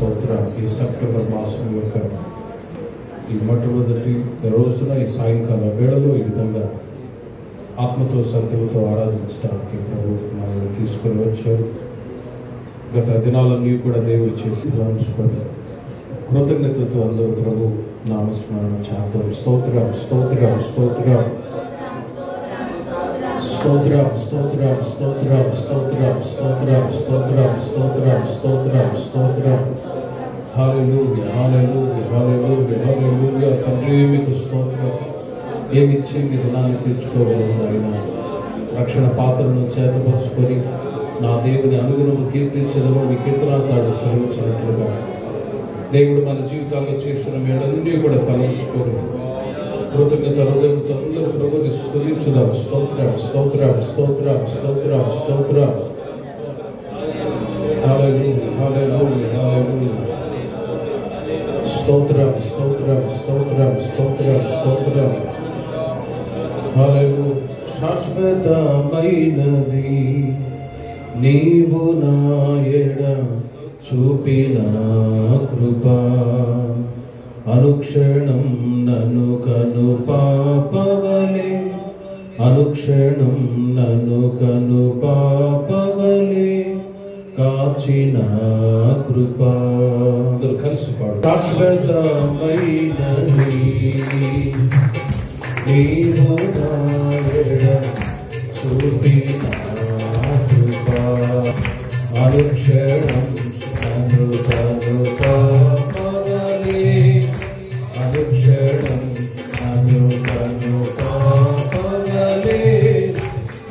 స్తోత్రం. ఈ సెప్టెంబర్ మాసం యొక్క ఈ మొట్టమొదటి రోజున ఈ సాయంకాల వేళలో ఈ విధంగా ఆత్మతో సత్యంతో ఆరాధించడానికి ప్రభు మనల్ని తీసుకొని వచ్చారు. గత దినాలన్నీ కూడా దేవుడు చేసి ఉంచుకొని కృతజ్ఞతతో అందరూ ప్రభు నామస్మరణ చేద్దాం. స్తోత్రం స్తోత్రం స్తోత్రం స్తోత్రం స్తోత్రం స్తోత్రం స్తోత్రం స్తోత్రం స్తోత్రం స్తోత్రం స్తోత్రం స్తోత్రం. హల్లెలూయా హల్లెలూయా హల్లెలూయా హల్లెలూయా. తండ్రి మీకు స్తోత్రం. ఏమిచ్చి మీ రుణాన్ని తీర్చుకోగలరు ఆయన. రక్షణ పాత్రను చేతపరుచుకొని నా దేవుని అనుగుణము కీర్తించడము నీ కీర్తనాకారుడు సెలవించినట్లుగా దేవుడు మన జీవితాల్లో చేసిన మేడన్నీ కూడా తలంచుకొని కృతజ్ఞత హృదయంతో అందరూ ప్రభుని స్తుతించుదాం. స్తోత్రం స్తోత్రం స్తోత్రం స్తోత్రం స్తోత్రం. హల్లెలూయా హల్లెలూయా హల్లెలూయా. స్తోత్రం స్తోత్రం స్తోత్రం స్తోత్రం స్తోత్రం. హల్లెలూయా. శాశ్వతమైనది నీవు నా ఎడ చూపిన కృప, అనుక్షణం నన్ను కను పాపవలే, అనుక్షణం నన్ను కను పాపవలే కాచిన కృప. అందరూ కలిసి పాడు. శాశ్వతమైనది నీవు నా ఎడ చూపిన కృప, అనుక్షణం నన్ను కను పాపవలే, అనుక్షణం నన్ను కను పాపవలే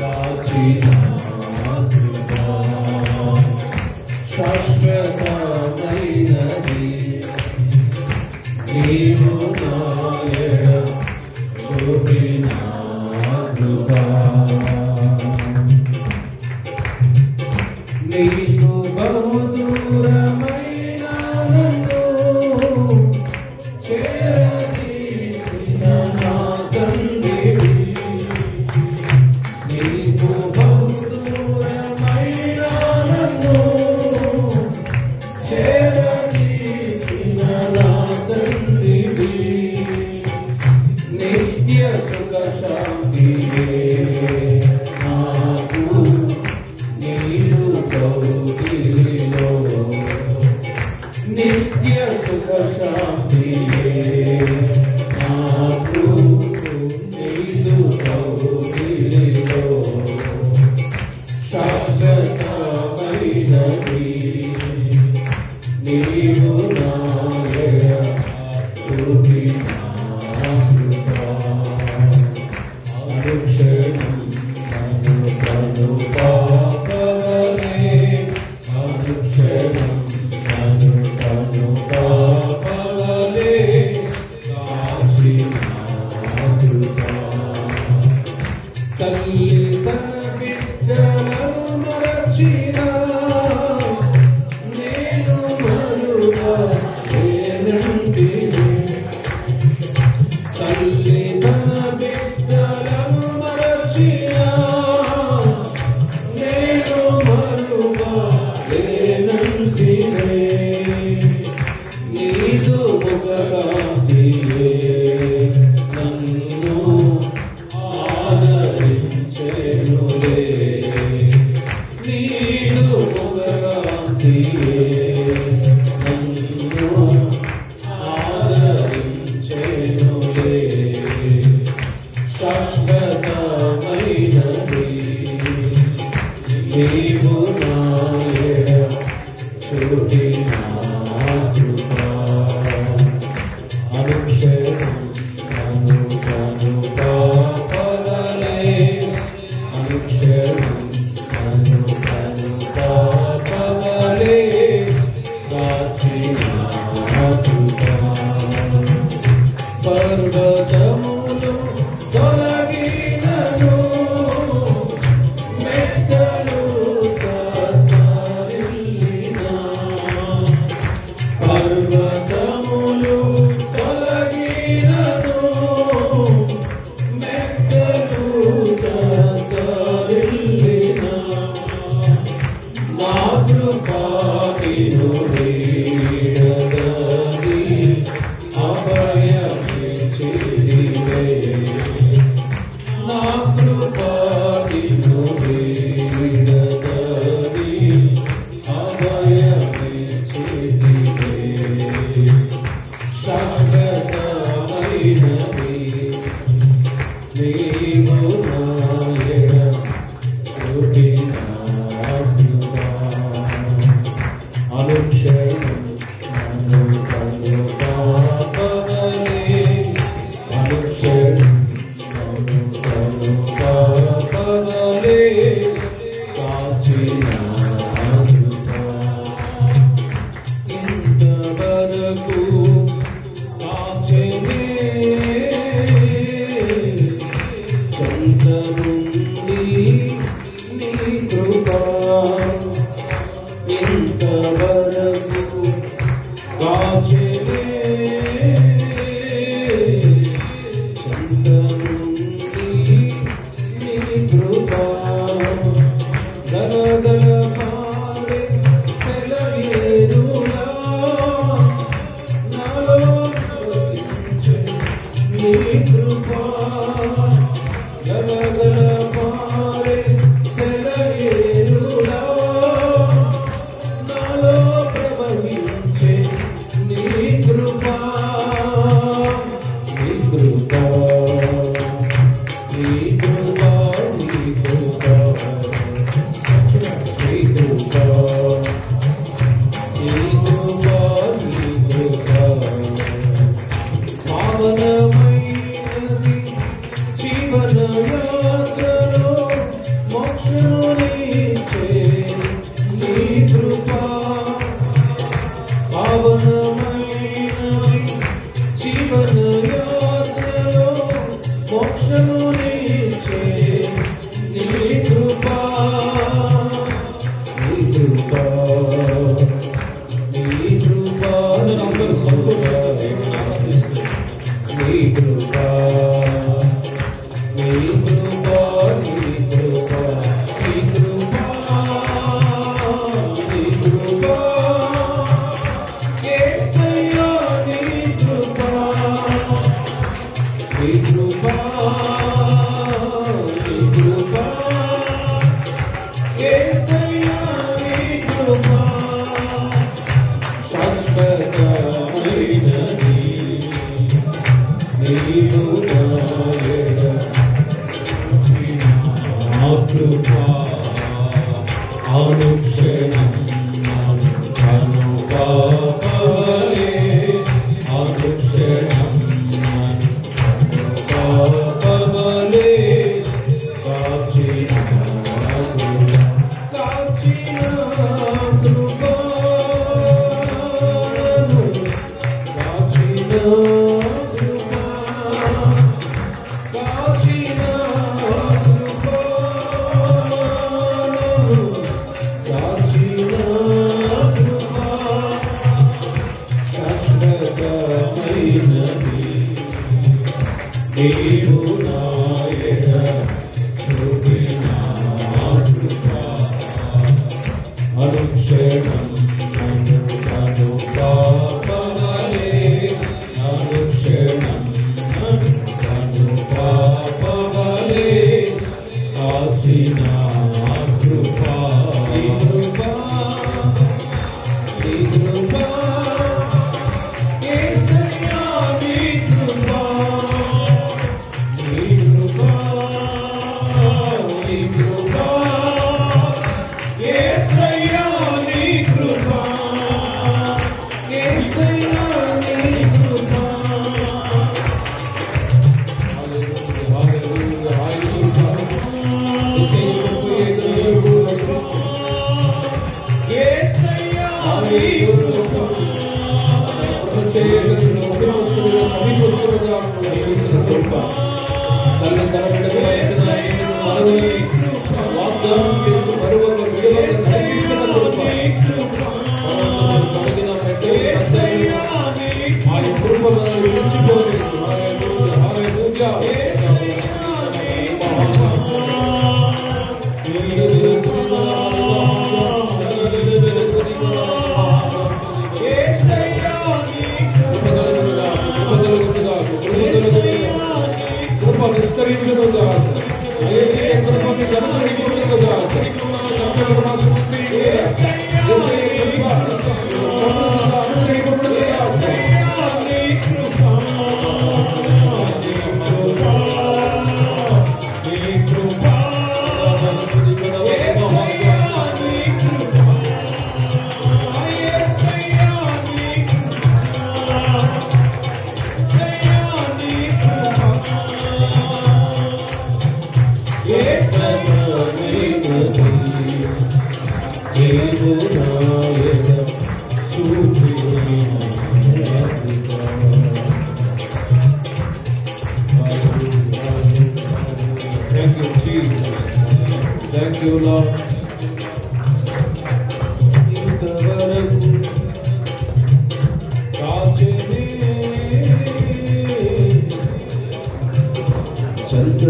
కాచిన కృప. శాశ్వతమైనది నీవు నా ఎడ చూపిన కృప. నీకు బహుదూరమైన నన్ను చేరదీసిన నా తండ్రి, నీకు బహుదూరమైన నన్ను చేరదీసిన నా తండ్రి, నిత్య సుఖ శాంతియే నాకు నీరు కౌగిలిలో, నిత్య సుఖ శాంతియే నాకు నీరు కౌగిలిలో. శాశ్వతమైనది నీవు నా ఎడ చూపిన కృప, అనుక్షణం నన్ను కను పాపవలే, అనుక్షణం నన్ను కను పాపవలే కాచిన కృప. తల్లి తన బిడ్డలను మరచిన నేను మరువలేనంటిని, తల్లి తన బిడ్డలను మరచిన నేను మరువలేనంటిని, నీదు ముఖకాంతియే నన్ను ఆదరించెనులే, నీదు ముఖకాంతియే నన్ను ఆదరించెనులే. శాశ్వతమైనది నీవు నా ఎడ చూపిన కృప, అనుక్షణం నన్ను కను పాపవలే, అనుక్షణం నన్ను కను పాపవలే కాచిన కృప. పర్వతములు తొలగినను మెట్టలు కసరిల్లినా,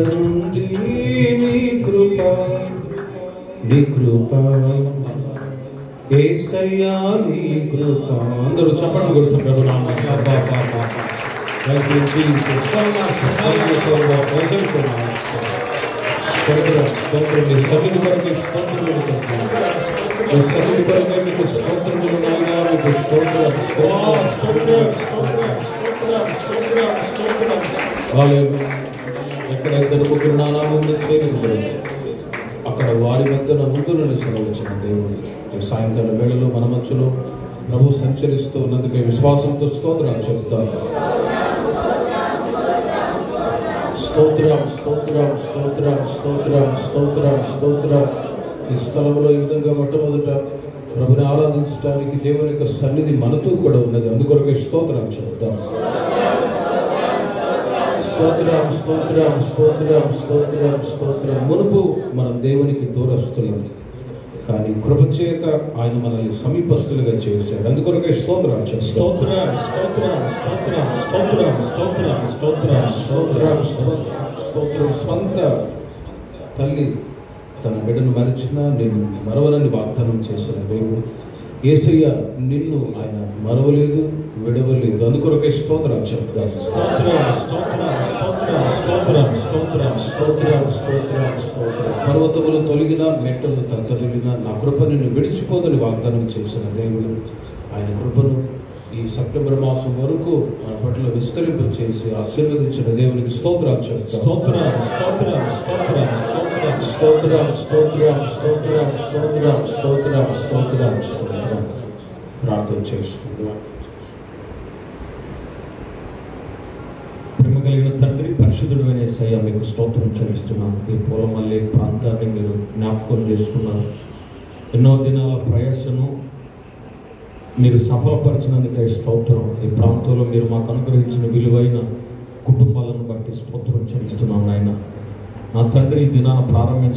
నుండి నీ కృప యేసయ్యా నీ కృప. అందరూ చప్పట్లు కొడుతూ ప్రభునామం ఎక్కడ ఇద్దరు ముగ్గురు నా నామమున చేరుకుని అక్కడ వారి మధ్యన ముందు సెలవిచ్చిన దేవుడు ఈ సాయంకాలం వేళలో మన మధ్యలో ప్రభు సంచరిస్తూ ఉన్నందుకే విశ్వాసంతో స్తోత్రాలు చెప్తారు. స్తోత్రం స్తోత్రం స్తోత్రం స్తోత్రం స్తోత్రం స్తోత్రం. ఈ స్థలంలో ఈ విధంగా మొట్టమొదట ప్రభుని ఆరాధించడానికి దేవుని యొక్క సన్నిధి మనతో కూడా ఉన్నది. అందుకొరకే స్తోత్రం చెప్తాం. స్తోత్రం స్తోత్రం స్తోత్రం స్తోత్రం స్తోత్రం. మునుపు మనం దేవునికి దూరస్తులం, కానీ కృపచేత ఆయన మనల్ని సమీపస్తులుగా చేశాడు. అందుకొరకే స్తోత్రం స్తోత్రం స్తోత్రం స్తోత్రం స్తోత్రం స్తోత్రం స్తోత్రం స్తోత్రం స్తోత్రం. స్వంత తల్లి తన బిడ్డను మరిచినా నిన్ను మరవనని వాగ్దానం చేసిన దేవుడు యేసయ్య నిన్ను ఆయన మరవలేదు, విడవలేదు. అందుకొరకే స్తోత్రం చెప్తాం. పర్వతములు తొలగిన మెట్టలు తొలగిన నా కృప నిన్ను విడిచిపోదని వాగ్దానం చేసిన దేవుడు ఆయన కృపను ఈ సెప్టెంబర్ మాసం వరకు మన పట్ల విస్తరింప చేసి ఆశీర్వదించిన దేవునికి స్తోత్రాలు చెప్తాం. స్తోత్రం స్తోత్రం స్తోత్రం స్తోత్రం స్తోత్రం స్తోత్రం స్తోత్రం. ప్రార్థన చేసుకుంటాం. ప్రేమ కలిగిన తండ్రి, పరిశుద్ధుడైన యేసయ్య మీకు స్తోత్రం చెల్లిస్తున్నాను. ఈ పూలమల్లి ప్రాంతాన్ని మీరు జ్ఞాపకం చేసుకున్నారు. ఎన్నో దినాల ప్రయాసను మీరు సఫలపరిచినందుకై స్తోత్రం. ఈ ప్రాంతంలో మీరు మాకు అనుగ్రహించిన విలువైన కుటుంబాలను బట్టి స్తోత్రం చెల్లిస్తున్నాను నాయన. నా తండ్రి ఈ దినాన్ని ప్రారంభించిన